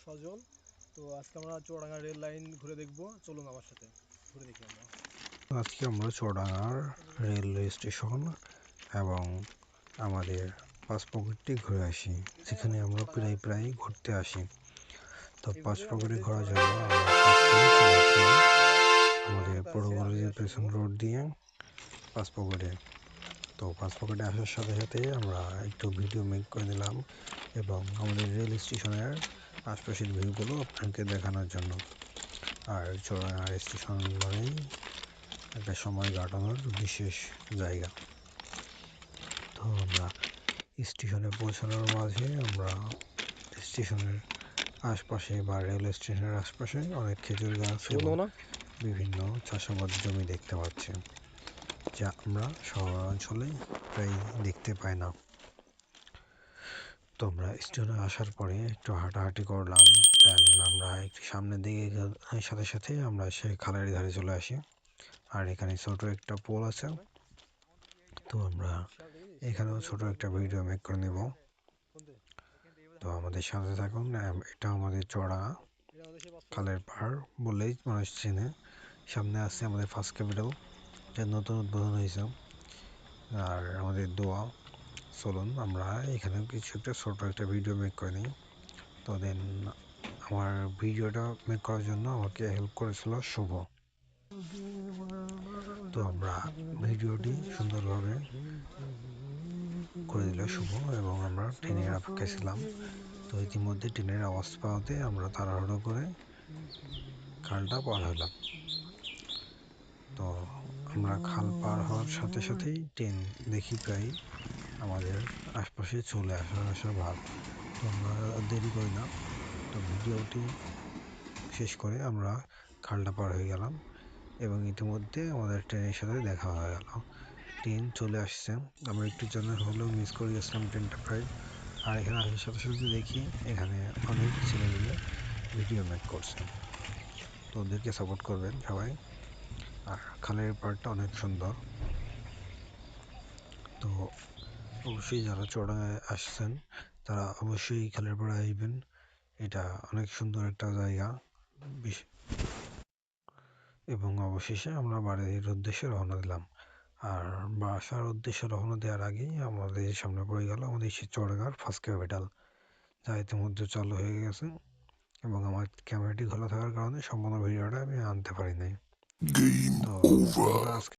সজল। তো আজকে আমরা চুয়াডাঙ্গা রেল লাইন ঘুরে দেখব, চলুন আমার সাথে ঘুরে দেখি আমরা। আজকে আমরা চুয়াডাঙ্গার রেলওয়ে স্টেশন এবং আমাদের পাঁচপকেটটি ঘুরে আসি, যেখানে আমরা প্রায় ঘুরতে আসি। তো পাঁচপকেটে ঘোরার জন্য আমরা ফার্স্টে চলে আসলাম আমাদের পুরো কলেজের পেছন রোড দিয়ে পাঁচপকেটে। তো পাঁচপকেটে আসার সাথে সাথে আমরা একটু ভিডিও মেক করে নিলাম এবং আমাদের রেল স্টেশনের আশপাশের ভিউগুলো আপনাকে দেখানোর জন্য। আর চুয়াডাঙ্গা স্টেশন মানেই একটা সময় কাটানোর বিশেষ জায়গা। তো আমরা স্টেশনে পৌঁছানোর মাঝে আমরা স্টেশনের আশপাশে বা রেল স্টেশনের আশপাশে অনেক খেজুর গাছ এবং বিভিন্ন চাষাবাদ জমি দেখতে পাচ্ছি, যা আমরা শহরাঞ্চলে প্রায় দেখতে পাই না। তো আমরা স্টেশনে আসার পরে একটু হাঁটাহাঁটি করলাম, দেন আমরা একটু সামনের দিকে সাথে সাথে আমরা সেই খালের ধারে চলে আসি। আর এখানে ছোট একটা পোল আছে, তো আমরা এখানেও ছোট একটা ভিডিও মেক করে নেব। তো আমাদের সাথে থাকুন। এটা আমাদের চুয়াডাঙ্গা খালের পাড় বললেই মানুষ চেনে। সামনে আছে আমাদের ফার্স্ট ক্যাপিটাল, যা নতুন উদ্বোধন হয়েছে। আর আমাদের দোয়া, চলুন আমরা এখানে কিছু একটা ছোট একটা ভিডিও মেক করে নিই। তো দেন আমার ভিডিওটা মেক করার জন্য আমাকে হেল্প করেছিল শুভ। তো আমরা ভিডিওটি সুন্দরভাবে করে দিল শুভ এবং আমরা ট্রেনের অপেক্ষায় ছিলাম। তো ইতিমধ্যে ট্রেনের আওয়াজ পাওয়াতে আমরা তাড়াহুড়ো করে খালটা পার হলাম। তো আমরা খাল পার হওয়ার সাথে সাথেই ট্রেন দেখি প্রায় আমাদের আশপাশে চলে আসা ভাব। তো আমরা দেরি করি না, তো ভিডিওটি শেষ করে আমরা খালটা পার হয়ে গেলাম এবং ইতিমধ্যে আমাদের ট্রেনের সাথে দেখা হয়ে গেল। ট্রেন চলে আসছে, আমরা একটু জন্য হলেও মিস করে গেছিলাম ট্রেনটা প্রায়। আর এখানে আসার সাথে সাথে দেখি এখানে অনেক ছেলে মিলে ভিডিও মেক করছে, তো ওদেরকে সাপোর্ট করবেন সবাই। আর খালের পাড়টা অনেক সুন্দর। তো অবশ্যই যারা চুয়াডাঙ্গায় আসছেন তারা অবশ্যই খালের পাড়ে আসবেন, এটা অনেক সুন্দর একটা জায়গা। এবং অবশেষে আমরা বাড়ির উদ্দেশ্যে রওনা দিলাম। আর বাসার উদ্দেশ্যে রওনা দেওয়ার আগেই আমাদের সামনে পড়ে গেল আমাদের সেই চুয়াডাঙ্গার ফার্স্ট ক্যাপিটাল, যা ইতিমধ্যে চালু হয়ে গেছে এবং আমার ক্যামেরাটি খোলা থাকার কারণে সম্পূর্ণ ভিডিওটা আমি আনতে পারি নাই। তো আমরা আজকে